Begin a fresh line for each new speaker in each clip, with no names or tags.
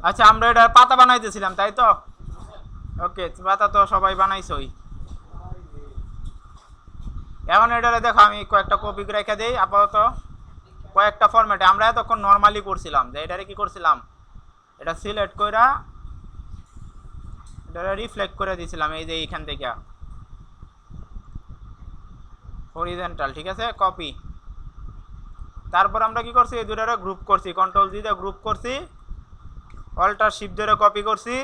আচ্ছা আমরা এটা পাতা বানাইতেছিলাম তাই তো। ওকে, পাতা তো সবাই বানাইছই। এখন এটা দেখো আমি কয়েকটা কপি রেখে দিই আপাতত কয়েকটা ফরম্যাটে। আমরা এতক্ষণ নর্মালি করছিলাম, যে এটারে কি করছিলাম, এটা সিলেক্ট কইরা এটা রিফ্লেক্ট করে দিয়েছিলাম এই যে এইখান থেকে হরিজেন্টাল, ঠিক আছে, কপি। তারপর আমরা কি করছি, এই দুটারে গ্রুপ করছি, কন্ট্রোল জি দিয়ে গ্রুপ করছি, অল্টার শিফট ধরে কপি করছি,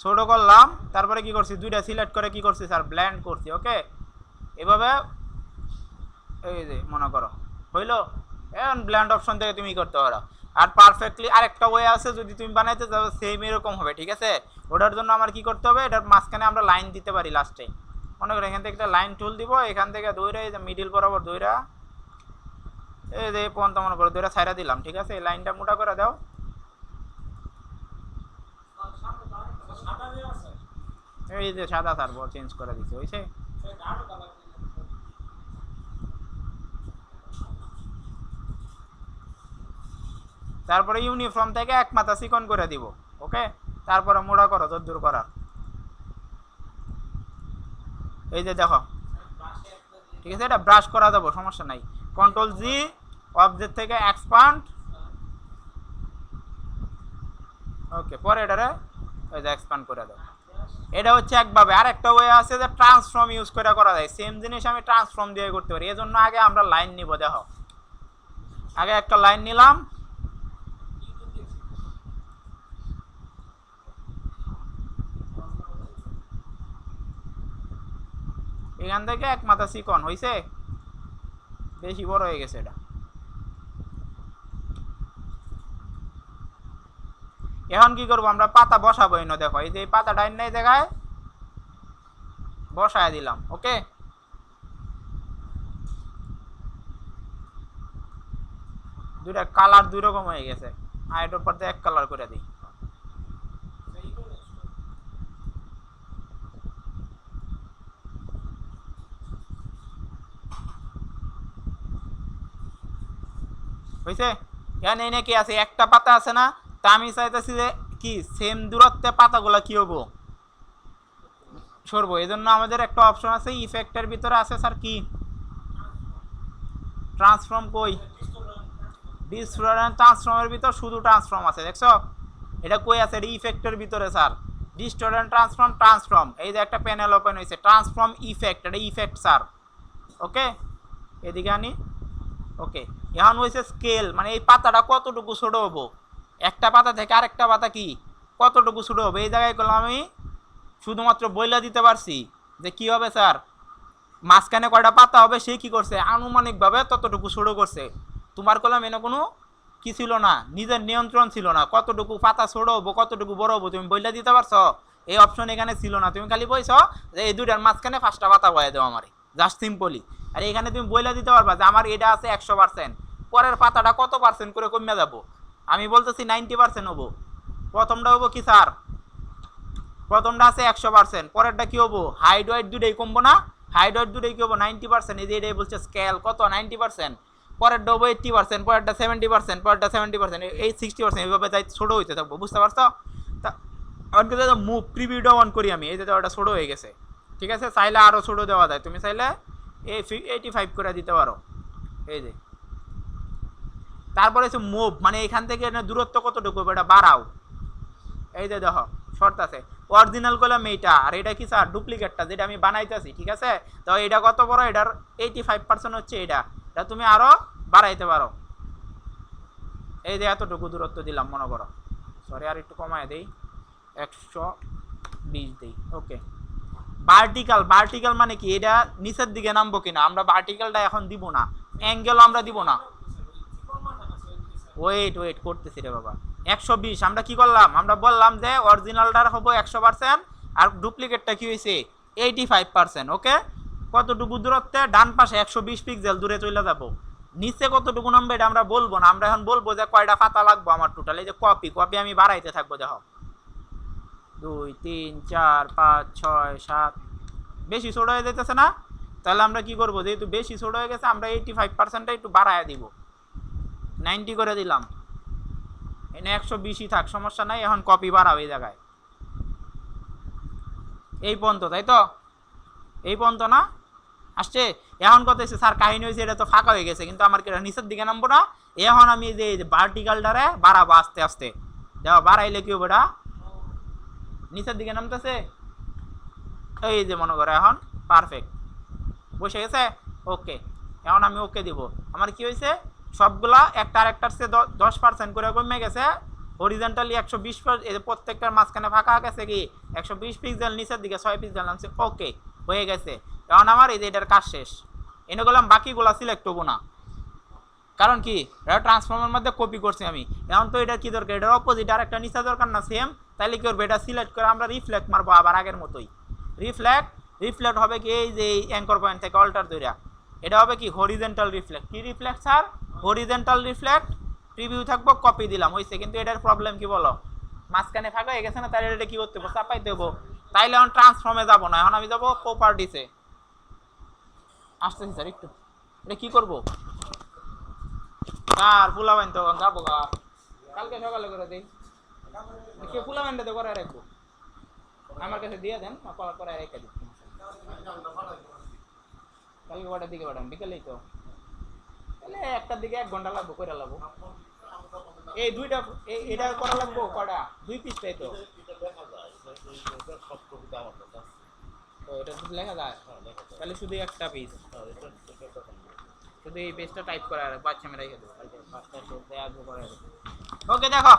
ছোট করলাম, তারপরে কি করছি দুইটা সিলেক্ট করে কি করছি স্যার ব্লেন্ড করছি। ওকে, এভাবে এই যে মনে করো হইলো। এখন ব্লেন্ড অপশন থেকে তুমি করতে পারো। আর পারফেক্টলি আরেকটা ওয়ে আছে, যদি তুমি বানাইতে চাও সেম এরকম হবে, ঠিক আছে। ওটার জন্য আমার কি করতে হবে, এটার মাঝখানে আমরা লাইন দিতে পারি লাস্টে। মনে করো এখান থেকে একটা লাইন টুল দিব, এখান থেকে দইরা এই যে মিডিল বরাবর দইরা এই যে পর্যন্ত মনে করো দইরা ছাইরা দিলাম, ঠিক আছে। এই লাইনটা মোটা করে দাও। এই যে সাদা স্যার চেঞ্জ করে দিচ্ছে, হয়েছে। তারপরে ইউনিফর্ম থেকে এক মাথা চিকন করে দিব। ওকে, তারপরে মোড়া করো যদ্দূর করার। এই যে দেখো, ঠিক আছে, এটা ব্রাশ করা দেবো, সমস্যা নাই। কন্ট্রোল জি, অবজেক্ট থেকে এক্সপান্ড। ওকে, পরে এটারে ওই যে এক্সপান্ড করে দাও। এটা হচ্ছে একভাবে। আর একটা ওয়ে আছে যে ট্রান্সফর্ম ইউজ করে করা যায়, সেম জিনিস আমি ট্রান্সফর্ম দিয়ে করতে পারি। এই জন্য আগে আমরা লাইন নিব, দেখো আগে একটা লাইন নিলাম, এখান থেকে এক মাথা চিকন হয়েছে, বেশি বড় হয়ে গেছে এটা। এখন কি করবো, আমরা পাতা বসাবো। এনে দেখো এই যে পাতাটা এই জায়গায় বসায় দিলাম। ওকে, দুইটা কালার দুই রকম হয়ে গেছে, আর এটার পর এক কালার করে দিই। হয়েছে। এখন এই নাকি আছে একটা পাতা আছে না, তা আমি চাইতেছি যে কি সেম দূরত্বে পাতাগুলো কি হবো, সরবো। এই জন্য আমাদের একটা অপশন আছে ইফেক্টের ভিতরে আছে স্যার কি ট্রান্সফর্ম, কই ডিসটোরেন্ট ট্রান্সফর্মের ভিতর শুধু ট্রান্সফর্ম আছে, দেখছো এটা কই আছে, এটা ইফেক্টের ভিতরে স্যার। ডিস্টোরেন্ট ট্রান্সফর্ম, ট্রান্সফর্ম, এই যে একটা প্যানেল ওপেন হয়েছে, ট্রান্সফর্ম ইফেক্ট, এটা ইফেক্ট স্যার। ওকে, এদিকে আনি। ওকে, এখন হয়েছে স্কেল, মানে এই পাতাটা কতটুকু ছোট হবো, একটা পাতা থেকে আরেকটা পাতা কি কতটুকু ছোট হবে। এই জায়গায় করলাম আমি শুধুমাত্র বইলা দিতে পারছি যে কি হবে স্যার, মাঝখানে কয়টা পাতা হবে সে কি করছে আনুমানিকভাবে ততটুকু ছোট করছে। তোমার কলম এনে কোনো কি ছিল না, নিজের নিয়ন্ত্রণ ছিল না, কতটুকু পাতা ছোট হবো কতটুকু বড় হবো তুমি বইলা দিতে পারছো। এই অপশন এখানে ছিল না, তুমি খালি বইছো যে এই দুইটার মাঝখানে 5টা পাতা বয়ে দেও আমারে, জাস্ট সিম্পলি। আর এখানে তুমি বইলা দিতে পারবা যে আমার এটা আছে 100%, পরের পাতাটা কত পার্সেন্ট করে কমে যাবো। আমি বলতেছি 90% হবো, প্রথমটা হবো কি স্যার, প্রথমটা আছে 100%, পরেরটা কি হবো হাইড ওয়াইড দুটোই কমবো না, হাইড ওয়াইড দুটোই কি হবো 90%। এই যে এটাই বলছে স্কেল কত 90%, পরেরটা হবো 80%, পরেরটা 70%, পরেরটা 70%, এই 60%, এইভাবে তাই ছোটো হইতে থাকবো, বুঝতে পারছো। তা অনকে দাদা মুভ প্রিভিউটা অন করি আমি, এই যে ওটা ছোটো হয়ে গেছে, ঠিক আছে। চাইলে আরও ছোটো দেওয়া যায়, তুমি চাইলে এই 85 করে দিতে পারো। এই যে তারপরে হচ্ছে মুভ, মানে এখান থেকে দূরত্ব কতটুকু এটা বাড়াও। এই যে দেখো শর্ট আছে, অরিজিনাল করলাম এইটা, আর এটা কি স্যার ডুপ্লিকেটটা যেটা আমি বানাইতেছি, ঠিক আছে। তো এটা কত বড়, এটার 85% হচ্ছে এটা, এটা তুমি আরও বাড়াইতে পারো। এই যে এতটুকু দূরত্ব দিলাম মনে করো, সরি আর একটু কমায় দেই, 120 দিই। ওকে, ভার্টিক্যাল, ভার্টিক্যাল মানে কি এটা নিচের দিকে নামবো কিনা, আমরা ভার্টিক্যালটা এখন দিব না, অ্যাঙ্গেল আমরা দিব না। ওয়েট ওয়েট করতেছি রে বাবা, 120 আমরা কি করলাম, আমরা বললাম যে অরিজিনালটার হবো 100% আর ডুপ্লিকেটটা কি হয়েছে 85%। ওকে, কতটুকু দূরত্বে, ডান পাশে 120 পিক্সেল দূরে চলে যাব, নিচে কতটুকু নামবে এটা আমরা বলবো না, আমরা এখন বলবো যে কয়টা পাতা লাগবো আমার টোটাল। এই যে কপি, কপি আমি বাড়াইতে থাকবো, দেখো 2 3 4 5 6 7, বেশি ছোট হয়ে যেতেছে না, তাহলে আমরা কি করবো, যেহেতু বেশি ছোট হয়ে গেছে আমরা 85%টা একটু বাড়ায় দিব, 90 করে দিলাম। এনে 120ই থাক, সমস্যা নাই। এখন কপি বাড়াও এই জায়গায়, এই পর্যন্ত, তাই তো? এই পর্যন্ত না আসছে? এখন কত হয়েছে স্যার? কাহিনী হয়েছে এটা তো ফাঁকা হয়ে গেছে, কিন্তু আমার কি নিচের দিকে নামবো না? এখন আমি যে ভার্টিক্যালটারে বাড়াবো আস্তে আস্তে, দেখো বাড়াইলে কি হবে, এটা নিচের দিকে নামতেছে। এই যে মনে করো এখন পারফেক্ট বসে গেছে। ওকে, এখন আমি ওকে দিব। আমার কি হয়েছে, সবগুলা একটা আরেকটার চেয়ে 10% করে কমে গেছে। হরিজেন্টালি 120, প্রত্যেকটার মাঝখানে ফাঁকা গেছে কি 120 পিক্সেল, নিচের দিকে 6 পিক্সেল নামছে। ওকে, হয়ে গেছে। এখন আমার এই যে এটার কাজ শেষ। এনে গেলাম, বাকিগুলা সিলেক্ট হবো না, কারণ কি এটা ট্রান্সফর্মের মধ্যে কপি করছি আমি। এখন তো এটার কি দরকার, এটার অপোজিট আর একটা নিচে দরকার না সেম? তাইলে কি করবো, এটা সিলেক্ট করে আমরা রিফ্লেক্ট মারবো আবার আগের মতোই। রিফ্লেক্ট হবে কি, এই যে অ্যাঙ্কর পয়েন্ট থেকে অল্টার ধরিয়া, এটা হবে কি হরিজেন্টাল রিফ্লেক্ট। কি reflect sir? Horizontal reflect. Preview থাকবো, কপি দিলাম, হয়েছে। কিন্তু এটার প্রবলেম কি বলো, মাঝখানে ফাঁকা হয়ে গেছে না? তাহলে এটা কি করতে হবে, চাপাই দেবো। তাইলে এখন ট্রান্সফর্মে যাবো না, এখন আমি যাবো প্রপার্টিসে। আসতেছি স্যার একটু, এটা কি করবো আর পোলাবেন তো যাবো গা, কালকে সকালে করে দিই। কে পোলাবেনটা তো করে রাখবো, আমার কাছে দিয়ে দেন, করে রেখে দিচ্ছি। কালকে কটার দিকে পাঠান? বিকেলেই তো, তাহলে একটার দিকে 1 ঘন্টা লাগবো, করে লাগবো। এই দুইটা এটা করা লাগবো কটা, 2 পিস তাই তো? এটা শুধু লেখা যায়, তাহলে শুধু একটা পিস, শুধু এই পেজটা টাইপ করা আর বাচ্চা মেরে রেখে দেবো। ওকে, দেখো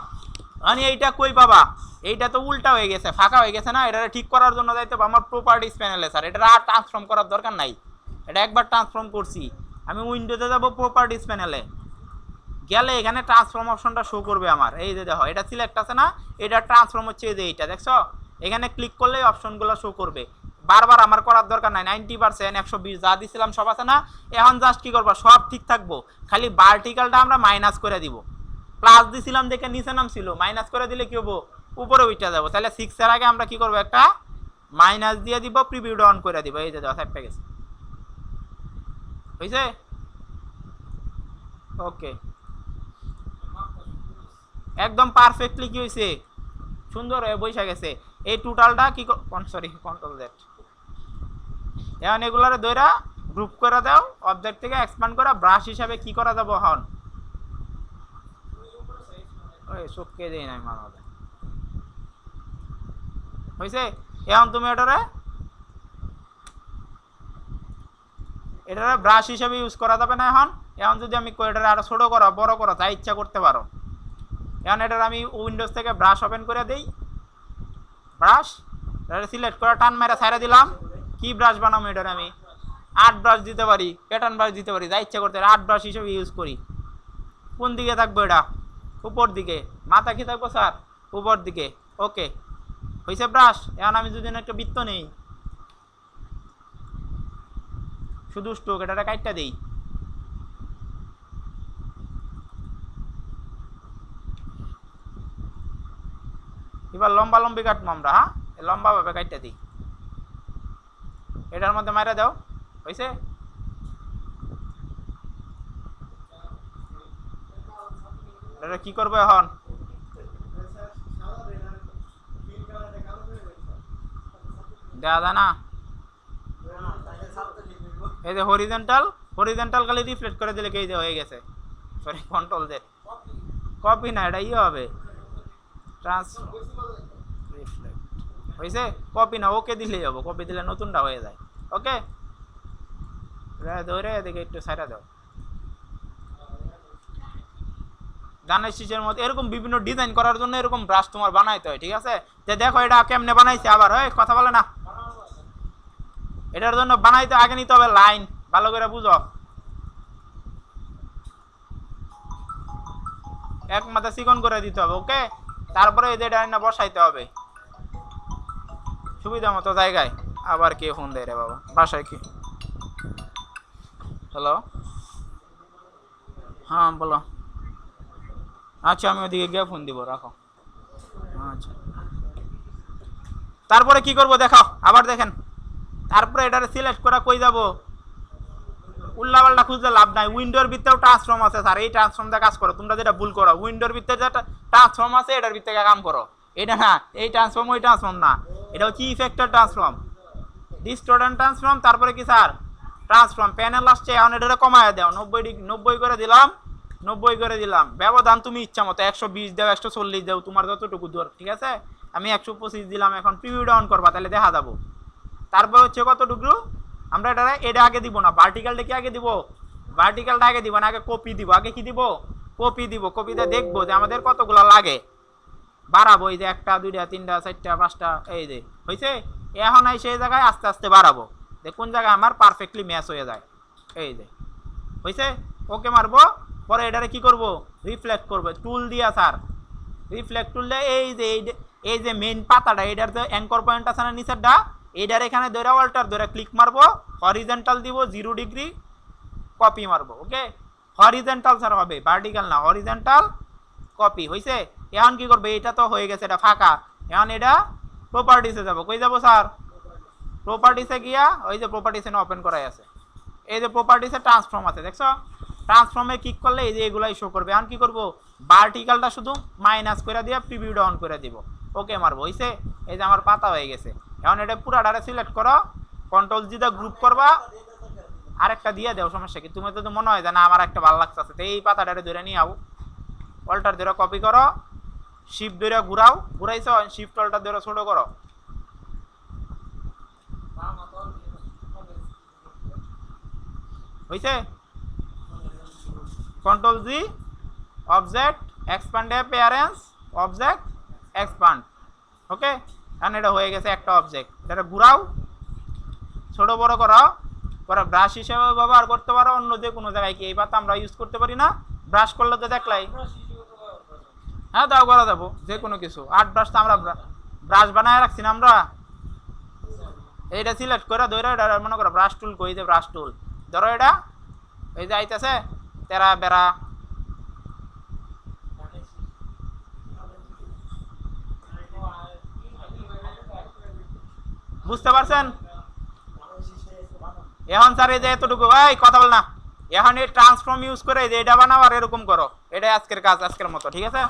আমি এইটা কই পাবা, এইটা তো উল্টা হয়ে গেছে, ফাঁকা হয়ে গেছে না? এটা ঠিক করার জন্য যাইতে আমার প্রপার্টিস প্যানেলে স্যার, এটা আর ট্রান্সফর্ম করার দরকার নাই। এটা একবার ট্রান্সফর্ম করছি আমি, উইন্ডোতে যাব, প্রপার্টিস প্যানেলে গেলে এখানে ট্রান্সফর্ম অপশনটা শো করবে আমার। এই যে দেখো এটা সিলেক্ট আছে না, এটা ট্রান্সফর্ম হচ্ছে এই যে এইটা, দেখছো? এখানে ক্লিক করলেই অপশনগুলো শো করবে। বারবার আমার করার দরকার নাই, 90% 120 যা দিছিলাম সব আছে না? এখন জাস্ট কি করবো, সব ঠিক থাকবো, খালি ভার্টিক্যালটা আমরা মাইনাস করে দিব। প্লাস দিছিলাম দেখে নিচে নামছিল, মাইনাস করে দিলে কি হবো, উপরে উঠে যাবো। তাহলে 6 এর আগে আমরা কি করবো, একটা মাইনাস দিয়ে দিব, প্রিভিউ অন করে দিব। এই যে দেখো সেভ গেছে, হয়েছে? ওকে, একদম পারফেক্টলি কি হয়েছে, সুন্দর হয়ে বসে গেছে। এই টোটালটা কি, সরি কন্ট্রোল জেড। এখন এগুলারে দইরা গ্রুপ করে দাও, অবজেক্ট থেকে এক্সপ্যান্ড করা, ব্রাশ হিসাবে কি করা যাবো এখন, ওই চোখকে দেই নাই মানবে, হয়েছে? এখন তুমি এটারে ব্রাশ হিসাবে ইউজ করা যাবে না। এখন যদি আমি এটারে আরো ছোট করো, বড় করো, যা ইচ্ছা করতে পারো। এখন এটার আমি উইন্ডোজ থেকে ব্রাশ ওপেন করে দেই, ব্রাশ এটা সিলেক্ট করে টান মেরে ছাইড়া দিলাম। কি ব্রাশ বানাবো, এটার আমি 8 ব্রাশ দিতে পারি, প্যাটার্ন ব্রাশ দিতে পারি, যা ইচ্ছা করতে পারি। 8 ব্রাশ হিসেবে ইউজ করি। কোন দিকে থাকবো এটা, উপর দিকে। মাথা কি থাকবো স্যার, উপর দিকে। ওকে, হয়েছে ব্রাশ। এখন আমি যদি একটা বৃত্ত নেই, শুধু স্ট্রোক, এটা কাটটা দেই। এবার লম্বা লম্বি কাটবো আমরা, হ্যাঁ লম্বা ভাবে কাটটা দিই, এটার মধ্যে মাইরা দাও, হয়েছে? এটা কি করবো এখন, দেখা যায় না? এই যে হরিজেন্টাল খালি রিফ্লেক্ট করে দিলে এই যে হয়ে গেছে। সরি কন্ট্রোল জেড, কপি না, এটা ইয়ে হবে ট্রান্স রিফ্লেক্ট, হয়েছে? কপি না, ওকে দিলেই হবে, কপি দিলে নতুনটা হয়ে যায়। ওকে, ধরে এদিকে একটু সাইডা দাও। গানের শিশের মধ্যে এরকম বিভিন্ন ডিজাইন করার জন্য এরকম ব্রাশ তোমার বানাইতে হয়, ঠিক আছে? যে দেখো এটা কেমনে বানাইছে, আবার হয় কথা বলে না। এটার জন্য বানাইতে আগে নিতে হবে লাইন, ভালো করে বুঝো। এক মাথা চিকন করে দিতে হবে, ওকে? তারপরে এই যে এটা বসাইতে হবে সুবিধা মতো জায়গায়। আবার কে ফোন দেয় রে বাবা, বাসায় কি? হ্যালো, হ্যাঁ বলো। আচ্ছা আমি ওদিকে গিয়ে ফোন দিব, রাখো। আচ্ছা, তারপরে কি করব দেখাও, আবার দেখেন। তারপরে এটারে সিলেক্ট করা, কই যাব, উল্লাপাল্টা খুঁজলে লাভ নাই, উইন্ডোর ভিতরেও ট্রান্সফর্ম আছে স্যার, এই ট্রান্সফর্ম দিয়ে কাজ করো, তোমরা যেটা ভুল করো, উইন্ডোর ভিতরে যেটা ট্রান্সফর্ম আছে এটার ভিতরে কাম করো, এটা না, এই ট্রান্সফর্ম ওই ট্রান্সফর্ম না, এটা হচ্ছে ইফেক্টের ট্রান্সফর্ম, ডিস্টর্টেন্ট ট্রান্সফর্ম, তারপরে কি স্যার ট্রান্সফর্ম, প্যানেল আসছে এখন এটা কমায় দাও, 90 করে দিলাম, 90 করে দিলাম, ব্যবধান তুমি ইচ্ছা মতো 120 দাও, 140 দাও, তোমার যতটুকু দূর, ঠিক আছে, আমি 125 দিলাম, এখন প্রিভিউ ডাউন করবা তাহলে দেখা যাবো। তারপর হচ্ছে কতটুকু আমরা এটা আগে দিব না, ভার্টিক্যালটা কি আগে দিব, ভার্টিক্যালটা আগে দিব না, আগে কপি দিব, আগে কি দিব, কপি দিব, কপিতে দেখবো যে আমাদের কতগুলো লাগে, বাড়াবো, এই যে 1টা 2টা 3টা 4টা 5টা, এই যে হয়েছে, এখন এই সেই জায়গায় আস্তে আস্তে বাড়াবো, কোন জায়গায় আমার পারফেক্টলি ম্যাচ হয়ে যায়, এই যে হয়েছে, ওকে মারবো, পরে এটারে কি করব, রিফ্লেক্ট করবো টুল দিয়া স্যার, রিফ্লেক্ট টুল দিয়ে এই যে মেইন পাতাটা, এটার যে অ্যাঙ্কর পয়েন্ট আছে না নিচেরটা, এইটার এখানে ধরে অল্টার ধরে ক্লিক মারবো, হরিজেন্টাল দিব 0 ডিগ্রি, কপি মারবো, ওকে, হরিজেন্টাল স্যার হবে, ভার্টিক্যাল না, হরিজেন্টাল কপি হয়েছে। এখন কি করবে, এটা তো হয়ে গেছে, এটা ফাঁকা, এখন এটা প্রপার্টিসে যাব, কই যাব স্যার, প্রপার্টিসে গিয়া ওই যে প্রপার্টিসে ওপেন করাই আছে, এই যে প্রপার্টিসে ট্রান্সফর্ম আছে দেখছো, ট্রান্সফর্মে ক্লিক করলে এই যে এগুলাই শো করবে। এখন কি করব, ভার্টিক্যালটা শুধু মাইনাস করে দিয়ে প্রিভিউ ডাউন করে দিব, ওকে মারবো, হইছে, এই যে আমার পাতা হয়ে গেছে। এখন এটা পুরাটারে সিলেক্ট করো, কন্ট্রোল জি দা গ্রুপ করবা, আরেকটা দিয়ে দাও, সমস্যা কি, তুমি তো মনে হয় যে না আমার একটা ভালো লাগছে, তো এই পাতাটারে ধরে নিয়ে আও, অল্টার ধরে কপি করো, শিফট ধরে ঘুরাও, ঘুরাইছো, শিফট অল্টার ধরে ছোট করো, হইছে, control G, object expand appearance, object expand, okay, এখন এটা হয়ে গেছে একটা অবজেক্ট, এটা ঘুরাও, ছোট বড় করো, পরে ব্রাশ হিসেবে ব্যবহার করতে পারো, অন্য যে কোনো জায়গায় কি এই পাতা আমরা ইউজ করতে পারি না, ব্রাশ করলে তো দেখলাই, হ্যাঁ দাও করা যাবো, যে কোনো কিছু, আর্ট ব্রাশ তো আমরা ব্রাশ বানায় রাখছি না আমরা, এইটা সিলেক্ট করে ধরো, এটা মনে করো ব্রাশ টুল, কই যে ব্রাশ টুল ধরো, এটা এই যে আইতেছে তেরা বেড়া, বুঝতে পারছেন? এখন স্যার এই যে এতটুকু, এই কথা বল না, এখন এই ট্রান্সফর্ম ইউজ করে এই যে এটা বানাও আর এরকম করো, এটাই আজকের কাজ, আজকের মতো, ঠিক আছে।